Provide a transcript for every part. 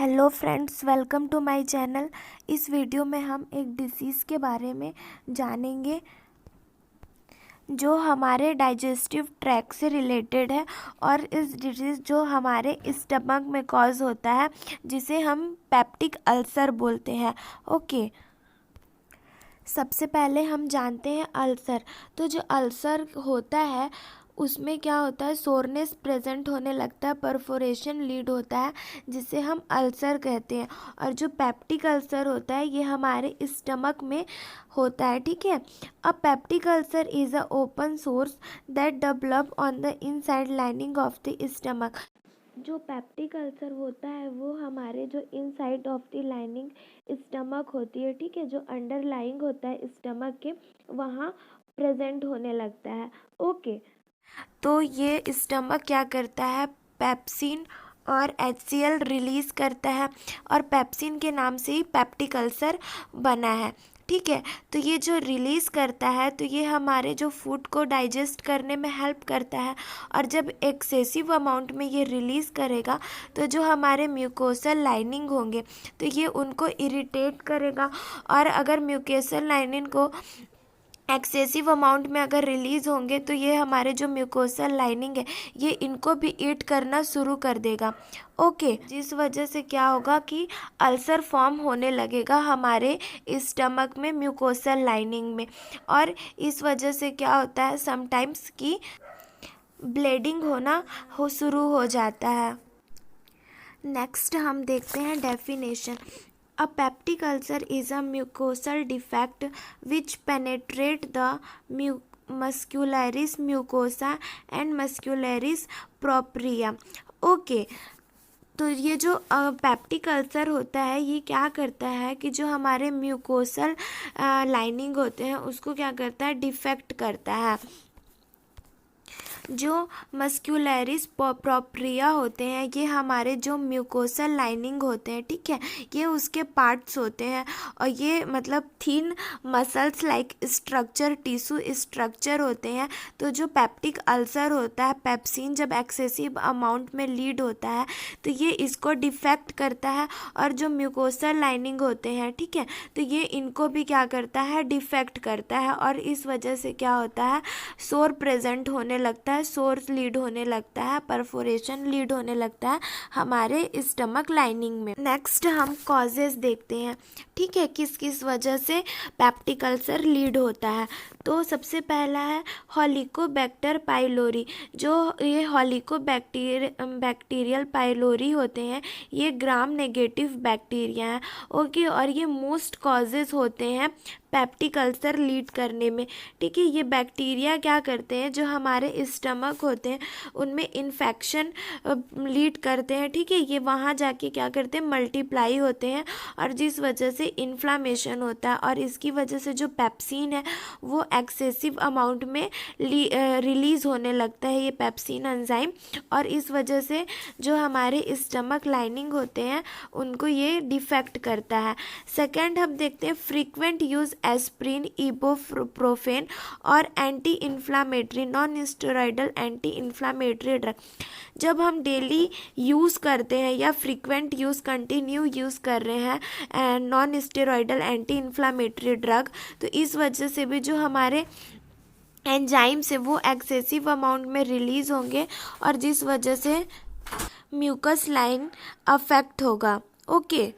Hello friends, welcome to my channel. इस video में हम एक डिसीज़ के बारे में जानेंगे जो हमारे डाइजेस्टिव ट्रैक्ट से रिलेटेड है और इस डिसीज़ जो हमारे स्टमक में कॉज होता है जिसे हम पेप्टिक अल्सर बोलते हैं। ओके, सबसे पहले हम जानते हैं अल्सर। तो जो अल्सर होता है उसमें क्या होता है, सोरनेस प्रेजेंट होने लगता है, परफोरेशन लीड होता है जिसे हम अल्सर कहते हैं। और जो पेप्टिक अल्सर होता है ये हमारे स्टमक में होता है। ठीक है, a peptic ulcer is a open sore that develop on the inside lining of the stomach. जो पेप्टिक अल्सर होता है वो हमारे जो inside of the lining stomach होती है, ठीक है, जो अंडरलाइंग होता है स्टमक के, वहाँ प्रेजेंट होने लगता है। ओके, तो ये स्टमक क्या करता है, पेप्सिन और HCl रिलीज़ करता है और पेप्सिन के नाम से ही पेप्टिक अल्सर बना है। ठीक है, तो ये जो रिलीज़ करता है तो ये हमारे जो फूड को डाइजेस्ट करने में हेल्प करता है। और जब एक्सेसिव अमाउंट में ये रिलीज़ करेगा तो जो हमारे म्यूकोसल लाइनिंग होंगे तो ये उनको इरिटेट करेगा। और अगर म्यूकोसल लाइनिंग को एक्सेसिव अमाउंट में अगर रिलीज़ होंगे तो ये हमारे जो म्यूकोसल लाइनिंग है ये इनको भी ईट करना शुरू कर देगा। ओके, जिस वजह से क्या होगा कि अल्सर फॉर्म होने लगेगा हमारे स्टमक में म्यूकोसल लाइनिंग में। और इस वजह से क्या होता है समटाइम्स कि ब्लीडिंग होना शुरू हो जाता है। नेक्स्ट हम देखते हैं definition. A peptic ulcer is a mucosal defect which penetrate the muscularis mucosa and muscularis propria. Okay, तो ये जो पेप्टिक अल्सर होता है ये क्या करता है कि जो हमारे म्यूकोसल लाइनिंग होते हैं उसको क्या करता है, डिफेक्ट करता है। जो मस्क्यूलरिस प्रोप्रिया होते हैं ये हमारे जो म्यूकोसल लाइनिंग होते हैं, ठीक है, ये उसके पार्ट्स होते हैं। और ये मतलब thin muscles like structure, tissue structure होते हैं। तो जो पेप्टिक अल्सर होता है, पेप्सिन जब एक्सेसिव अमाउंट में लीड होता है तो ये इसको डिफेक्ट करता है। और जो म्यूकोसल लाइनिंग होते हैं, ठीक है, तो ये इनको भी क्या करता है, डिफेक्ट करता है। और इस वजह से क्या होता है, सोर प्रेजेंट होने लगता है, सोर्स लीड होने लगता है, परफोरेशन लीड होने लगता है हमारे स्टमक लाइनिंग में। नेक्स्ट हम कॉजेज देखते हैं, ठीक है, किस किस वजह से पेप्टिक अल्सर लीड होता है। तो सबसे पहला है हेलिकोबैक्टर पाइलोरी। जो ये हेलिकोबैक्टीरियल पाइलोरी होते हैं ये ग्राम नेगेटिव बैक्टीरिया हैं। ओके, और ये मोस्ट कॉजेज होते हैं पेप्टिक अल्सर लीड करने में। ठीक है, ये बैक्टीरिया क्या करते हैं, जो हमारे स्टमक होते हैं उनमें इन्फेक्शन लीड करते हैं। ठीक है, ये वहाँ जाके क्या करते हैं, मल्टीप्लाई होते हैं और जिस वजह से इन्फ्लामेशन होता है। और इसकी वजह से जो पेप्सिन है वो एक्सेसिव अमाउंट में रिलीज़ होने लगता है, ये पेप्सिन एंजाइम। और इस वजह से जो हमारे स्टमक लाइनिंग होते हैं उनको ये डिफेक्ट करता है। सेकेंड हम देखते हैं फ्रीक्वेंट यूज़ एस्प्रिन, इबुप्रोफेन और anti inflammatory non steroidal anti inflammatory drug. जब हम डेली यूज़ करते हैं या फ्रीक्वेंट यूज़, कंटिन्यू यूज़ कर रहे हैं non steroidal anti inflammatory drug, तो इस वजह से भी जो हमारे एंजाइम्स है वो एक्सेसिव अमाउंट में रिलीज़ होंगे और जिस वजह से म्यूकस लाइन अफेक्ट होगा। ओके,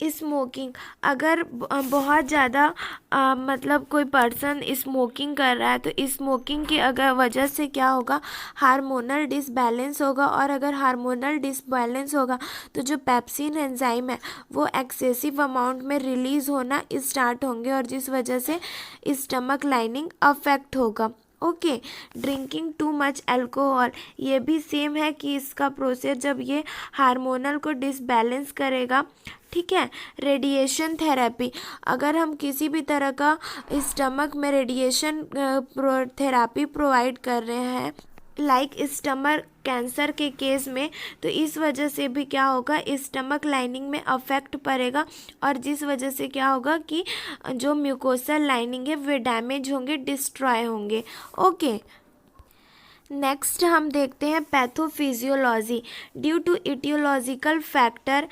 स्मोकिंग, अगर बहुत ज़्यादा मतलब कोई पर्सन स्मोकिंग कर रहा है तो स्मोकिंग की अगर वजह से क्या होगा, हार्मोनल डिसबैलेंस होगा। और अगर हार्मोनल डिसबैलेंस होगा तो जो पेप्सिन एंजाइम है वो एक्सेसिव अमाउंट में रिलीज़ होना स्टार्ट होंगे और जिस वजह से स्टमक लाइनिंग अफेक्ट होगा। Okay, drinking too much alcohol, ये भी सेम है कि इसका प्रोसेस जब ये हार्मोनल को डिसबैलेंस करेगा। ठीक है, रेडिएशन थेरेपी, अगर हम किसी भी तरह का स्टमक में रेडिएशन थेरेपी प्रोवाइड कर रहे हैं लाइक स्टमक कैंसर के केस में, तो इस वजह से भी क्या होगा, स्टमक लाइनिंग में अफेक्ट पड़ेगा और जिस वजह से क्या होगा कि जो म्यूकोसल लाइनिंग है वे डैमेज होंगे, डिस्ट्रॉय होंगे। ओके, नेक्स्ट हम देखते हैं pathophysiology. Due to etiological factor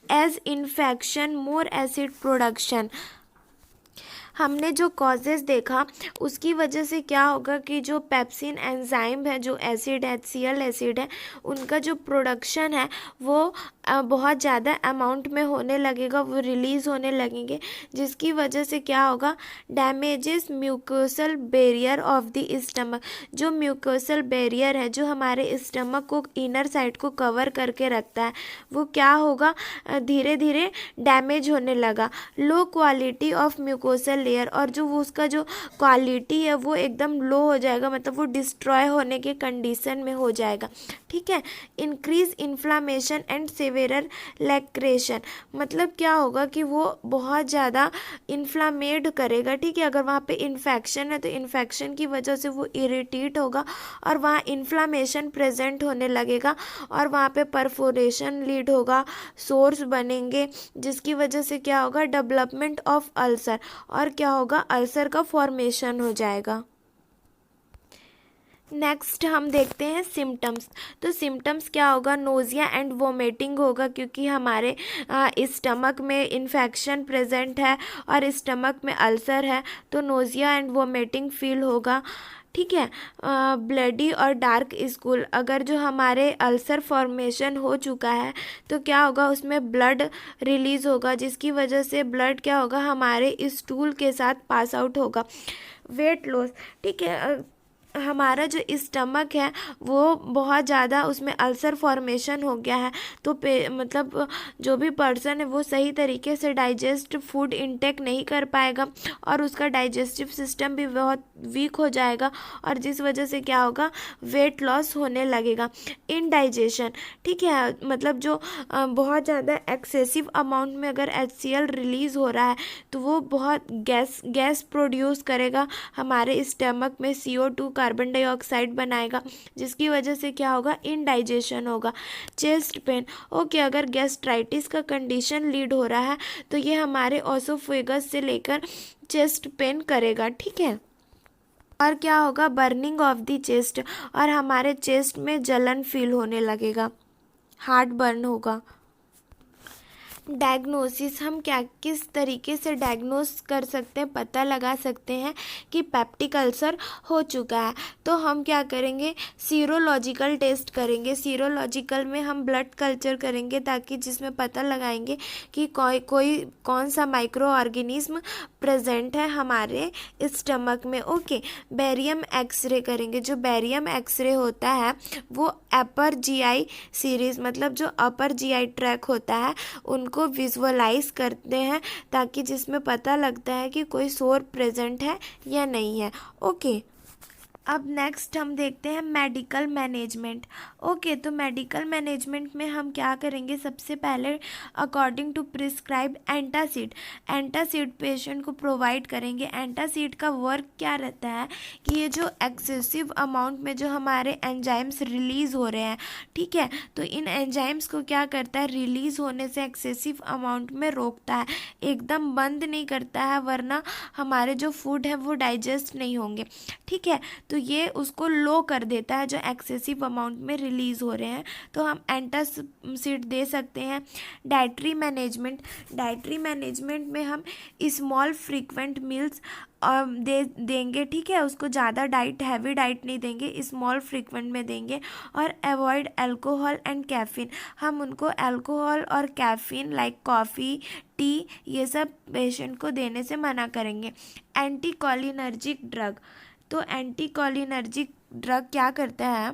as infection more acid production. हमने जो कॉजेज देखा उसकी वजह से क्या होगा कि जो पेप्सिन एंजाइम है, जो एसिड है, HCl एसिड है, उनका जो प्रोडक्शन है वो बहुत ज़्यादा अमाउंट में होने लगेगा, वो रिलीज़ होने लगेंगे, जिसकी वजह से क्या होगा, damages mucosal barrier of the stomach. जो म्यूकोसल बैरियर है, जो हमारे स्टमक को इनर साइड को कवर करके रखता है, वो क्या होगा, धीरे धीरे डैमेज होने लगा। Low quality of mucosal layer, और जो वो उसका जो क्वालिटी है वो एकदम लो हो जाएगा, मतलब वो डिस्ट्रॉय होने के कंडीशन में हो जाएगा। ठीक है। इंक्रीज इन्फ्लामेशन एंड सेवेरर लैक्रेशन, मतलब क्या होगा कि वो बहुत ज़्यादा इन्फ्लामेड करेगा। ठीक है। अगर वहाँ पे इन्फेक्शन है तो इन्फेक्शन की वजह से वो इरिटेट होगा और वहाँ इन्फ्लामेशन प्रेजेंट होने लगेगा और वहाँ पे परफोरेशन लीड होगा, सोर्स बनेंगे, जिसकी वजह से क्या होगा, डेवलपमेंट ऑफ अल्सर, और क्या होगा, अल्सर का फॉर्मेशन हो जाएगा। नेक्स्ट हम देखते हैं सिम्टम्स। तो सिम्टम्स क्या होगा, नोज़िया एंड वोमिटिंग होगा, क्योंकि हमारे स्टमक में इन्फेक्शन प्रेजेंट है और स्टमक में अल्सर है, तो नोज़िया एंड वोमिटिंग फील होगा। ठीक है। ब्लडी और डार्क स्कूल, अगर जो हमारे अल्सर फॉर्मेशन हो चुका है तो क्या होगा, उसमें ब्लड रिलीज़ होगा, जिसकी वजह से ब्लड क्या होगा, हमारे स्टूल के साथ पास आउट होगा। वेट लॉस, ठीक है, हमारा जो स्टमक है वो बहुत ज़्यादा उसमें अल्सर फॉर्मेशन हो गया है, तो मतलब जो भी पर्सन है वो सही तरीके से डाइजेस्ट फूड इंटेक नहीं कर पाएगा और उसका डाइजेस्टिव सिस्टम भी बहुत वीक हो जाएगा, और जिस वजह से क्या होगा, वेट लॉस होने लगेगा। इनडाइजेशन, ठीक है, मतलब जो बहुत ज़्यादा एक्सेसिव अमाउंट में अगर HCl रिलीज़ हो रहा है तो वो बहुत गैस प्रोड्यूस करेगा हमारे स्टमक में, CO2 कार्बन डाइऑक्साइड बनाएगा, जिसकी वजह से क्या होगा, इनडाइजेशन होगा। चेस्ट पेन, ओके, अगर गैस्ट्राइटिस का कंडीशन लीड हो रहा है तो ये हमारे ओसोफेगस से लेकर चेस्ट पेन करेगा। ठीक है। और क्या होगा, बर्निंग ऑफ द चेस्ट, और हमारे चेस्ट में जलन फील होने लगेगा, हार्ट बर्न होगा। डायग्नोसिस, हम क्या किस तरीके से डायग्नोस कर सकते हैं, पता लगा सकते हैं कि पेप्टिक अल्सर हो चुका है, तो हम क्या करेंगे, सीरोलॉजिकल टेस्ट करेंगे। सीरोलॉजिकल में हम ब्लड कल्चर करेंगे, ताकि जिसमें पता लगाएंगे कि कौन सा माइक्रो ऑर्गेनिज्म प्रेजेंट है हमारे स्टमक में। ओके। बैरियम एक्सरे करेंगे। जो बैरियम एक्सरे होता है वो अपर GI सीरीज, मतलब जो अपर GI ट्रैक होता है उनको विजुअलाइज करते हैं, ताकि जिसमें पता लगता है कि कोई सोर प्रेजेंट है या नहीं है। ओके। अब नेक्स्ट हम देखते हैं मेडिकल मैनेजमेंट। ओके, तो मेडिकल मैनेजमेंट में हम क्या करेंगे, सबसे पहले according to prescribe antacid patient को प्रोवाइड करेंगे। एंटासिड का वर्क क्या रहता है कि ये जो एक्सेसिव अमाउंट में जो हमारे एंजाइम्स रिलीज़ हो रहे हैं, ठीक है, तो इन एंजाइम्स को क्या करता है, रिलीज़ होने से एक्सेसिव अमाउंट में रोकता है, एकदम बंद नहीं करता है, वरना हमारे जो फूड है वो डाइजेस्ट नहीं होंगे। ठीक है। तो ये उसको लो कर देता है जो एक्सेसिव अमाउंट में रिलीज़ हो रहे हैं, तो हम एंटासिड दे सकते हैं। डाइटरी मैनेजमेंट में हम स्मॉल फ्रीक्वेंट मील्स देंगे। ठीक है, उसको ज़्यादा हैवी डाइट नहीं देंगे, स्मॉल फ्रीक्वेंट में देंगे। और अवॉइड अल्कोहल एंड कैफीन, हम उनको अल्कोहल और कैफीन लाइक कॉफ़ी, टी, ये सब पेशेंट को देने से मना करेंगे। एंटीकोलिनर्जिक ड्रग, तो एंटीकोलिनर्जिक ड्रग क्या करता है,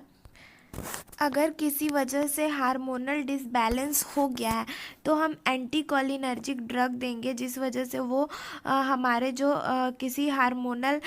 अगर किसी वजह से हार्मोनल डिसबैलेंस हो गया है तो हम एंटीकोलिनर्जिक ड्रग देंगे, जिस वजह से वो हमारे जो किसी हार्मोनल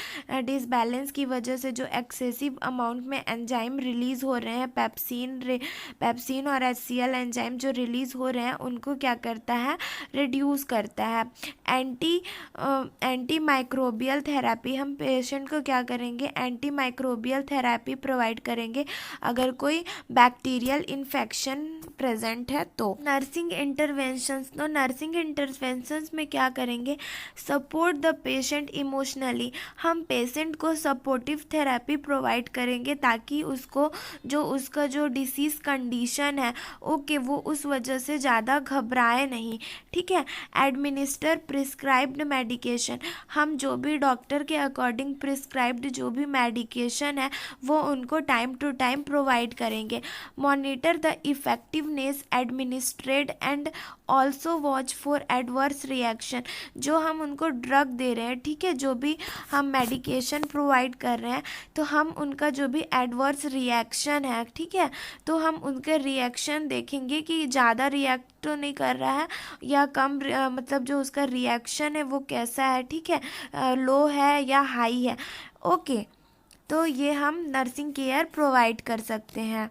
डिसबैलेंस की वजह से जो एक्सेसिव अमाउंट में एंजाइम रिलीज़ हो रहे हैं, पेप्सिन और HCl एंजाइम जो रिलीज़ हो रहे हैं, उनको क्या करता है, रिड्यूस करता है। एंटी माइक्रोबियल थेरेपी, हम पेशेंट को क्या करेंगे, एंटी माइक्रोबियल थेरेपी प्रोवाइड करेंगे अगर कोई बैक्टीरियल इन्फेक्शन प्रेजेंट है तो नर्सिंग इंटरवेंशंस, तो नर्सिंग इंटरवेंशंस में क्या करेंगे, सपोर्ट द पेशेंट इमोशनली, हम पेशेंट को सपोर्टिव थेरेपी प्रोवाइड करेंगे ताकि उसको उसका जो डिसीज़ कंडीशन है ओके वो उस वजह से ज़्यादा घबराए नहीं, ठीक है। एडमिनिस्टर प्रिस्क्राइब्ड मेडिकेशन, हम जो भी डॉक्टर के अकॉर्डिंग प्रिस्क्राइब्ड जो भी मेडिकेशन है वो उनको टाइम टू टाइम प्रोवाइड करेंगे। Monitor the effectiveness administered and also watch for adverse reaction, जो हम उनको ड्रग दे रहे हैं, ठीक है, जो भी हम मेडिकेशन प्रोवाइड कर रहे हैं तो हम उनका जो भी एडवर्स रिएक्शन है, ठीक है, तो हम उनके रिएक्शन देखेंगे कि ज़्यादा रिएक्ट तो नहीं कर रहा है या कम मतलब जो उसका रिएक्शन है वो कैसा है, ठीक है, लो है या हाई है, ओके। तो ये हम नर्सिंग केयर प्रोवाइड कर सकते हैं।